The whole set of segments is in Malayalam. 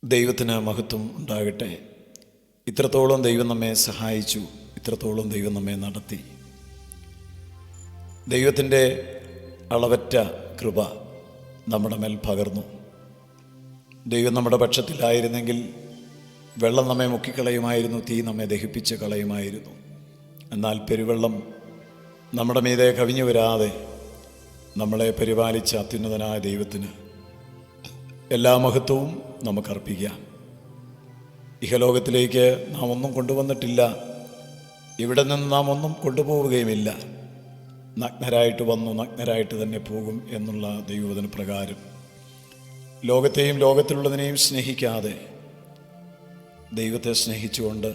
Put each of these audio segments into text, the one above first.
ദൈവത്തിന് മഹത്വം ഉണ്ടാകട്ടെ. ഇത്രത്തോളം ദൈവം നമ്മെ സഹായിച്ചു, ഇത്രത്തോളം ദൈവം നമ്മെ നടത്തി. ദൈവത്തിൻ്റെ അളവറ്റ കൃപ നമ്മുടെ മേൽ പകർന്നു. ദൈവം നമ്മുടെ പക്ഷത്തിലായിരുന്നെങ്കിൽ വെള്ളം നമ്മെ മുക്കിക്കളയുമായിരുന്നു, തീ നമ്മെ ദഹിപ്പിച്ച് കളയുമായിരുന്നു. എന്നാൽ പെരുവെള്ളം നമ്മുടെ മീതെ കവിഞ്ഞു വരാതെ നമ്മളെ പരിപാലിച്ച അത്യുന്നതനായ ദൈവത്തിന് എല്ലാ മഹത്വവും നമുക്കർപ്പിക്കാം. ഇഹലോകത്തിലേക്ക് നാം ഒന്നും കൊണ്ടുവന്നിട്ടില്ല, ഇവിടെ നിന്ന് നാം ഒന്നും കൊണ്ടുപോവുകയുമില്ല. നഗ്നരായിട്ട് വന്നു, നഗ്നരായിട്ട് തന്നെ പോകും എന്നുള്ള ദൈവവചന പ്രകാരം ലോകത്തെയും ലോകത്തിലുള്ളതിനെയും സ്നേഹിക്കാതെ ദൈവത്തെ സ്നേഹിച്ചുകൊണ്ട്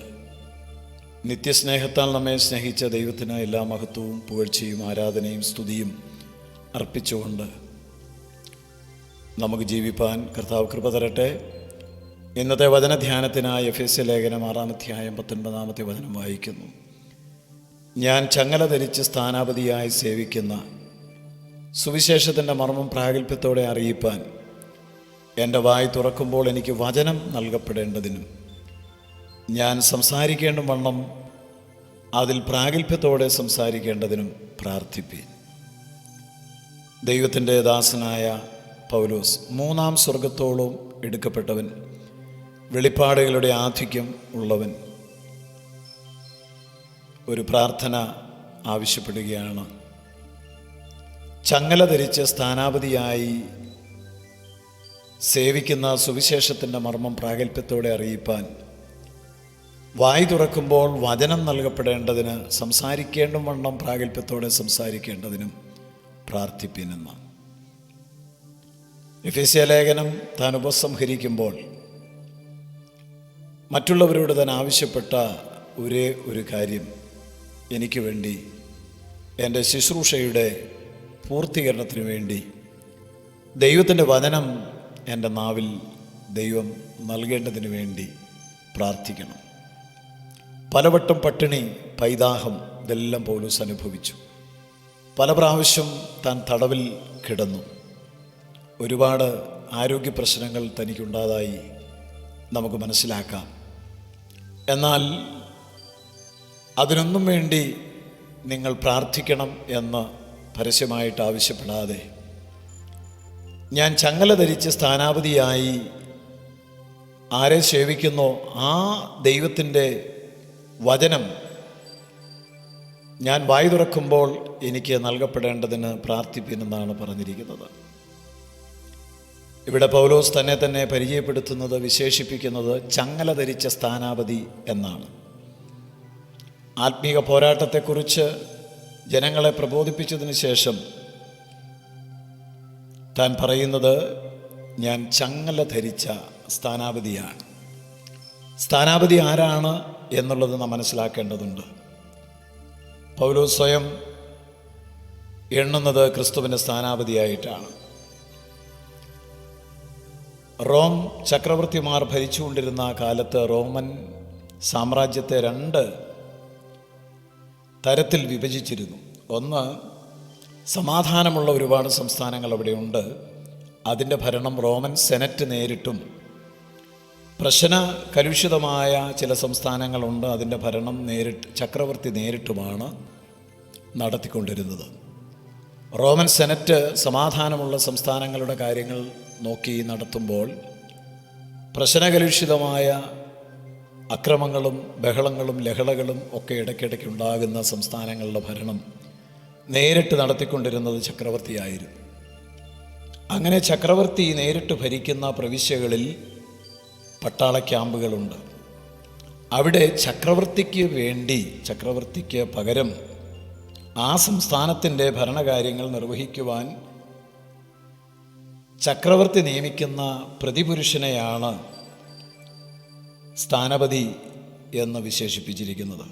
നിത്യസ്നേഹത്താൽ നമ്മെ സ്നേഹിച്ച ദൈവത്തിന് എല്ലാ മഹത്വവും പുകഴ്ചയും ആരാധനയും സ്തുതിയും അർപ്പിച്ചുകൊണ്ട് നമുക്ക് ജീവിപ്പാൻ കർത്താവ് കൃപ തരട്ടെ. ഇന്നത്തെ വചനധ്യാനത്തിനായി എഫേസ്യ ലേഖനം 6-ാം അധ്യായം 19-ാമത്തെ വചനം വായിക്കുന്നു. ഞാൻ ചങ്ങല ധരിച്ച് സ്ഥാനാപതിയായി സേവിക്കുന്ന സുവിശേഷത്തിൻ്റെ മർമ്മം പ്രാഗൽഭ്യത്തോടെ അറിയിപ്പാൻ എൻ്റെ വായ് തുറക്കുമ്പോൾ എനിക്ക് വചനം നൽകപ്പെടേണ്ടതിനും ഞാൻ സംസാരിക്കേണ്ട വണ്ണം അതിൽ പ്രാഗൽഭ്യത്തോടെ സംസാരിക്കേണ്ടതിനും പ്രാർത്ഥിപ്പീൻ. ദൈവത്തിൻ്റെ ദാസനായ പൗലോസ്, 3-ാം സ്വർഗത്തോളം എടുക്കപ്പെട്ടവൻ, വെളിപ്പാടുകളുടെ ആധിക്യം ഉള്ളവൻ, ഒരു പ്രാർത്ഥന ആവശ്യപ്പെടുകയാണ്. ചങ്ങല ധരിച്ച് സ്ഥാനാപതിയായി സേവിക്കുന്ന സുവിശേഷത്തിൻ്റെ മർമ്മം പ്രാഗൽഭ്യത്തോടെ അറിയിപ്പാൻ വായ് തുറക്കുമ്പോൾ വചനം നൽകപ്പെടേണ്ടതിന് സംസാരിക്കേണ്ടും വണ്ണം പ്രാഗൽഭ്യത്തോടെ സംസാരിക്കേണ്ടതിനും പ്രാർത്ഥിപ്പിനെന്ന്. എഫേസ്യ ലേഖനം താൻ ഉപസംഹരിക്കുമ്പോൾ മറ്റുള്ളവരോട് താൻ ആവശ്യപ്പെട്ട ഒരേ ഒരു കാര്യം, എനിക്ക് വേണ്ടി എൻ്റെ ശുശ്രൂഷയുടെ പൂർത്തീകരണത്തിന് വേണ്ടി ദൈവത്തിൻ്റെ വചനം എൻ്റെ നാവിൽ ദൈവം നൽകേണ്ടതിന് വേണ്ടി പ്രാർത്ഥിക്കണം. പലവട്ടം പട്ടിണി, പൈതാഹം ഇതെല്ലാം പൗലോസ് അനുഭവിച്ചു. പല പ്രാവശ്യം താൻ തടവിൽ കിടന്നു. ഒരുപാട് ആരോഗ്യ പ്രശ്നങ്ങൾ തനിക്കുണ്ടായതായി നമുക്ക് മനസ്സിലാക്കാം. എന്നാൽ അതിനൊന്നും വേണ്ടി നിങ്ങൾ പ്രാർത്ഥിക്കണം എന്ന് പരസ്യമായിട്ട് ആവശ്യപ്പെടാതെ, ഞാൻ ചങ്ങല ധരിച്ച് സ്ഥാനാപതിയായി ആരെ സേവിക്കുന്നോ ആ ദൈവത്തിൻ്റെ വചനം ഞാൻ വായ് തുറക്കുമ്പോൾ എനിക്ക് നൽകപ്പെടേണ്ടതിന് പ്രാർത്ഥിപ്പിനെന്നാണ് പറഞ്ഞിരിക്കുന്നത്. ഇവിടെ പൗലോസ് തന്നെ പരിചയപ്പെടുത്തുന്നത്, വിശേഷിപ്പിക്കുന്നത് ചങ്ങല ധരിച്ച സ്ഥാനാപതി എന്നാണ്. ആത്മീക പോരാട്ടത്തെക്കുറിച്ച് ജനങ്ങളെ പ്രബോധിപ്പിച്ചതിന് ശേഷം താൻ പറയുന്നത്, ഞാൻ ചങ്ങല ധരിച്ച സ്ഥാനാപതിയാണ്. സ്ഥാനാപതി ആരാണ് എന്നുള്ളത് നാം മനസ്സിലാക്കേണ്ടതുണ്ട്. പൗലോസ് സ്വയം എണ്ണുന്നത് ക്രിസ്തുവിൻ്റെ സ്ഥാനാപതിയായിട്ടാണ്. റോം ചക്രവർത്തിമാർ ഭരിച്ചുകൊണ്ടിരുന്ന കാലത്ത് റോമൻ സാമ്രാജ്യത്തെ 2 തരത്തിൽ വിഭജിച്ചിരുന്നു. ഒന്ന്, സമാധാനമുള്ള ഒരുപാട് സംസ്ഥാനങ്ങൾ അവിടെയുണ്ട്. അതിൻ്റെ ഭരണം റോമൻ സെനറ്റ് നേരിട്ടും, പ്രശ്ന കലുഷിതമായ ചില സംസ്ഥാനങ്ങളുണ്ട്, അതിൻ്റെ ഭരണം ചക്രവർത്തി നേരിട്ടുമാണ് നടത്തിക്കൊണ്ടിരുന്നത്. റോമൻ സെനറ്റ് സമാധാനമുള്ള സംസ്ഥാനങ്ങളുടെ കാര്യങ്ങൾ നോക്കി നടത്തുമ്പോൾ പ്രശ്നകലുഷിതമായ അക്രമങ്ങളും ബഹളങ്ങളും ലഹളകളും ഒക്കെ ഇടയ്ക്കിടയ്ക്ക് ഉണ്ടാകുന്ന സംസ്ഥാനങ്ങളുടെ ഭരണം നേരിട്ട് നടത്തിക്കൊണ്ടിരുന്നത് ചക്രവർത്തിയായിരുന്നു. അങ്ങനെ ചക്രവർത്തി നേരിട്ട് ഭരിക്കുന്ന പ്രവിശ്യകളിൽ പട്ടാള ക്യാമ്പുകളുണ്ട്. അവിടെ ചക്രവർത്തിക്ക് പകരം ആ സംസ്ഥാനത്തിൻ്റെ ഭരണകാര്യങ്ങൾ നിർവഹിക്കുവാൻ ചക്രവർത്തി നിയമിക്കുന്ന പ്രതിപുരുഷനെയാണ് സ്ഥാനപതി എന്ന് വിശേഷിപ്പിച്ചിരിക്കുന്നത്.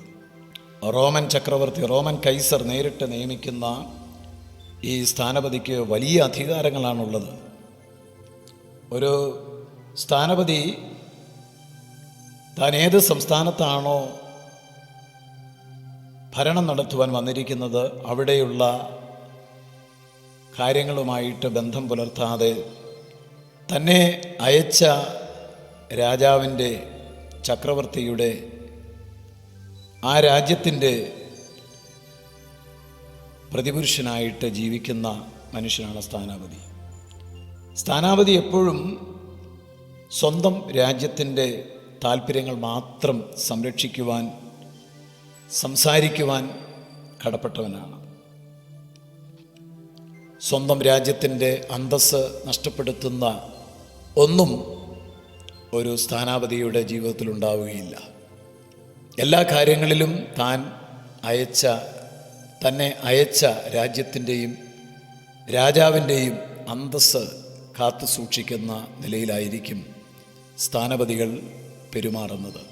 റോമൻ ചക്രവർത്തി, റോമൻ കൈസർ നേരിട്ട് നിയമിക്കുന്ന ഈ സ്ഥാനപതിക്ക് വലിയ അധികാരങ്ങളാണുള്ളത്. ഒരു സ്ഥാനപതി താൻ ഏത് സംസ്ഥാനത്താണോ ഭരണം നടത്തുവാൻ വന്നിരിക്കുന്നത് അവിടെയുള്ള കാര്യങ്ങളുമായിട്ട് ബന്ധം പുലർത്താതെ തന്നെ അയച്ച രാജാവിൻ്റെ, ചക്രവർത്തിയുടെ, ആ രാജ്യത്തിൻ്റെ പ്രതിപുരുഷനായിട്ട് ജീവിക്കുന്ന മനുഷ്യനാണ് സ്ഥാനാപതി. സ്ഥാനാപതി എപ്പോഴും സ്വന്തം രാജ്യത്തിൻ്റെ താല്പര്യങ്ങൾ മാത്രം സംരക്ഷിക്കുവാൻ, സംസാരിക്കുവാൻ കടപ്പെട്ടവനാണ്. സ്വന്തം രാജ്യത്തിൻ്റെ അന്തസ്സ് നഷ്ടപ്പെടുത്തുന്ന ഒന്നും ഒരു സ്ഥാനാപതിയുടെ ജീവിതത്തിലുണ്ടാവുകയില്ല. എല്ലാ കാര്യങ്ങളിലും തന്നെ അയച്ച രാജ്യത്തിൻ്റെയും രാജാവിൻ്റെയും അന്തസ്സ് കാത്തു സൂക്ഷിക്കുന്ന നിലയിലായിരിക്കും സ്ഥാനപതികൾ പെരുമാറുന്നത്.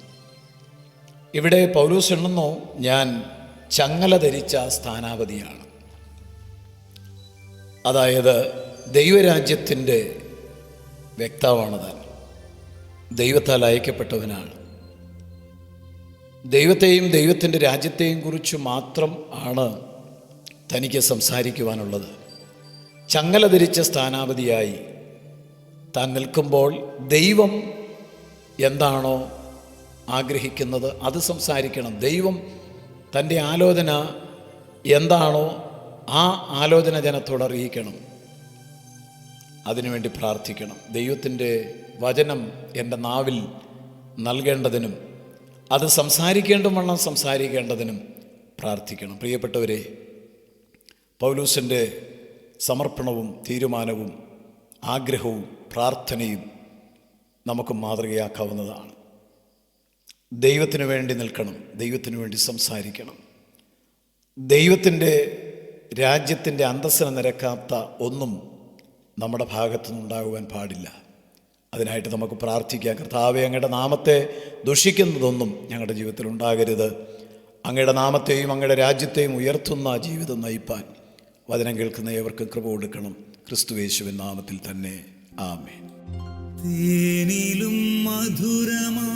ഇവിടെ പൗലോസ് എണ്ണുന്നു, ഞാൻ ചങ്ങല ധരിച്ച സ്ഥാനാപതിയാണ്. അതായത് ദൈവരാജ്യത്തിൻ്റെ വക്താവാണ് താൻ. ദൈവത്താൽ അയക്കപ്പെട്ടവനാണ്. ദൈവത്തെയും ദൈവത്തിൻ്റെ രാജ്യത്തെയും കുറിച്ച് മാത്രം ആണ് തനിക്ക് സംസാരിക്കുവാനുള്ളത്. ചങ്ങല ധരിച്ച സ്ഥാനാപതിയായി താൻ നിൽക്കുമ്പോൾ ദൈവം എന്താണോ ആഗ്രഹിക്കുന്നത് അത് സംസാരിക്കണം. ദൈവം തൻ്റെ ആലോചന എന്താണോ ആ ആലോചന ജനത്തോട് അറിയിക്കണം. അതിനുവേണ്ടി പ്രാർത്ഥിക്കണം. ദൈവത്തിൻ്റെ വചനം എൻ്റെ നാവിൽ നൽകേണ്ടതിനും അത് സംസാരിക്കേണ്ടവണ്ണം സംസാരിക്കേണ്ടതിനും പ്രാർത്ഥിക്കണം. പ്രിയപ്പെട്ടവരെ, പൗലോസിൻ്റെ സമർപ്പണവും തീരുമാനവും ആഗ്രഹവും പ്രാർത്ഥനയും നമുക്ക് മാതൃകയാക്കാവുന്നതാണ്. ദൈവത്തിനു വേണ്ടി നിൽക്കണം, ദൈവത്തിനു വേണ്ടി സംസാരിക്കണം. ദൈവത്തിൻ്റെ രാജ്യത്തിൻ്റെ അന്തസ്സിന് നിരക്കാത്ത ഒന്നും നമ്മുടെ ഭാഗത്തുനിന്നുണ്ടാകുവാൻ പാടില്ല. അതിനായിട്ട് നമുക്ക് പ്രാർത്ഥിക്കാം. കർത്താവേ, അങ്ങയുടെ നാമത്തെ ദുഷിക്കുന്നതൊന്നും ഞങ്ങളുടെ ജീവിതത്തിൽ ഉണ്ടാകരുത്. അങ്ങയുടെ നാമത്തെയും അങ്ങയുടെ രാജ്യത്തെയും ഉയർത്തുന്ന ജീവിതം നയിപ്പാൻ വചനം കേൾക്കുന്ന ഏവർക്കും കൃപ കൊടുക്കണം. ക്രിസ്തുയേശുവിൻ നാമത്തിൽ തന്നെ ആമേൻ. തേനിലും മധുരമാ